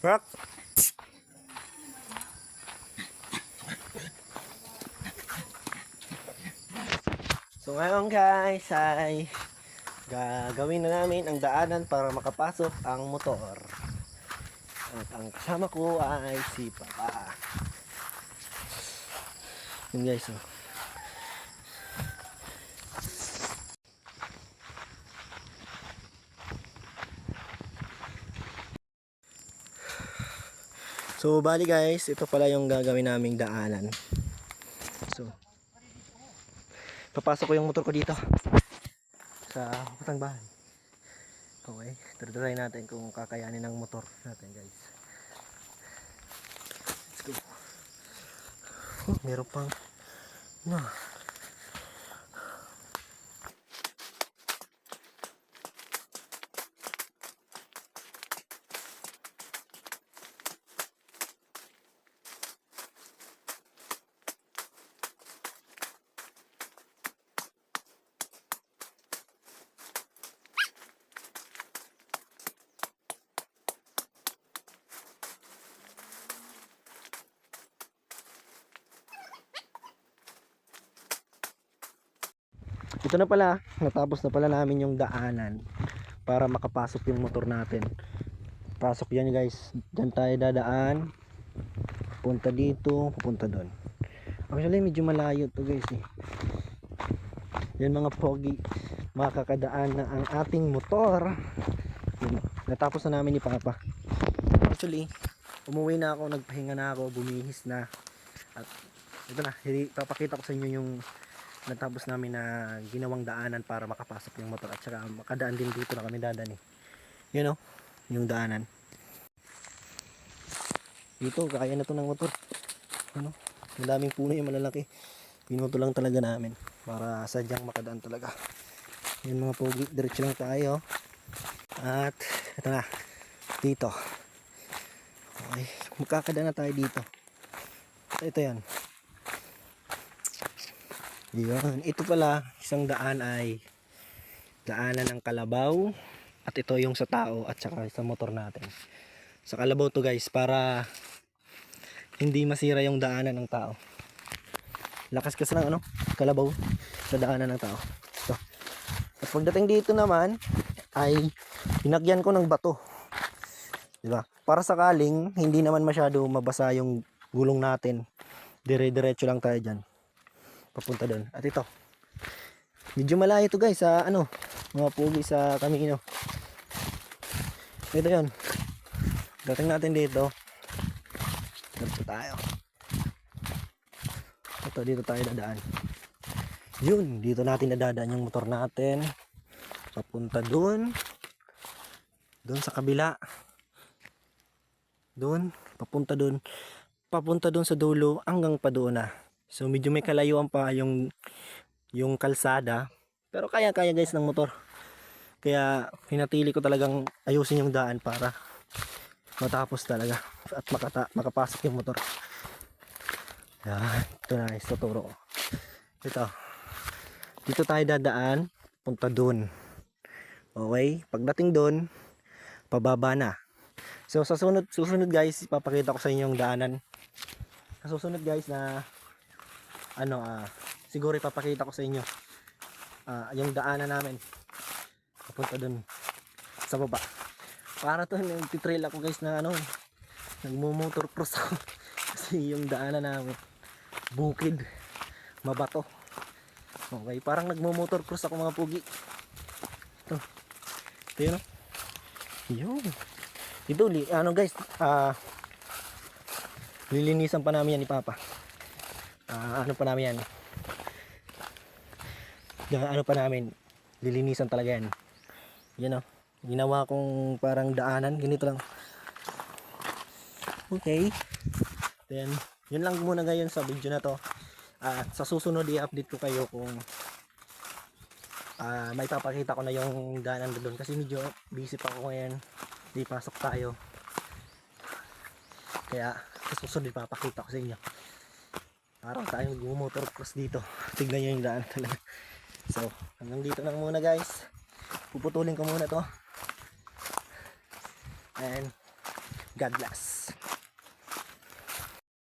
Rock. So ngayon guys ay gagawin na namin ang daanan para makapasok ang motor. At ang kasama ko ay si Papa. Yun guys, oh. So bali guys, ito pala yung gagawin naming daanan. So papasok ko yung motor ko dito sa patang bahay. Okay, try natin kung kakayanin ng motor natin guys. Let's go. Oh, meron pang ito na pala, natapos na pala namin yung daanan para makapasok yung motor natin. Pasok yan guys, dyan tayo dadaan, punta dito, pupunta doon. Actually medyo malayo to guys eh. Yan mga pogi, makakadaan na ang ating motor. Yun, natapos na namin ni Papa. Actually umuwi na ako, nagpahinga na ako, bumihis na. At ito na, papakita ko sa inyo yung natapos namin na ginawang daanan para makapasok yung motor at saka makadaan din dito na kami dadaan eh. You know, yung daanan dito, kaya na to ng motor. Ano, madaming puno yung malalaki, pinuto lang talaga namin para sadyang makadaan talaga. Yan mga pogi, diretso lang tayo. At ito na, dito. Okay, magkakadaan na tayo dito. Ito yan. Yan, ito pala isang daan ay daanan ng kalabaw at ito yung sa tao at saka sa motor natin. Sa kalabaw to guys para hindi masira yung daanan ng tao. Lakas kasi ng kalabaw sa daanan ng tao. Ito. At pagdating dito naman ay hinagyan ko ng bato. Diba? Para sakaling hindi naman masyado mabasa yung gulong natin. Dire-diretso lang tayo dyan. Papunta doon. At ito, medyo malayo to guys sa mga pugi sa Camino. Ito yun, dating natin dito, dito tayo, ito dito tayo dadaan. Yun, dito natin nadadaan yung motor natin papunta doon sa kabila, doon papunta doon sa dulo hanggang pa doon na. So medyo may kalayuan pa yung kalsada, pero kaya guys ng motor. Kaya pinatili ko talagang ayusin yung daan para matapos talaga at makapasok yung motor. Yan, ito na guys, tuturo ko. Dito tayo dadaan, punta doon. Okay, pagdating doon, pababa na. So sa susunod guys, ipapakita ko sa inyo yung daanan. Sa susunod guys na siguro ipapakita ko sa inyo yung daanan namin papunta dun sa baba. Para to nagtitrail ako guys na nagmumotor cross ako kasi yung daanan namin bukid, mabato. Okay, parang nagmumotor cross ako mga pugi. Ito yun, yun. Ito guys, lilinisan pa namin yan ni Papa. Pa namin yan, pa namin lilinisan talaga yan. Yan ginawa kong parang daanan, ganito lang. Okay, then yun lang muna ngayon sa video na to. Sa susunod i-update ko kayo kung may papakita ko na yung daanan doon kasi medyo busy pa ako ngayon, di pasok tayo, kaya sa susunod papakita ko sa inyo. Parang tayong motor cross dito. Tignan nyo yung daan talaga. So, hanggang dito lang muna guys. Puputulin ko muna to. And God bless.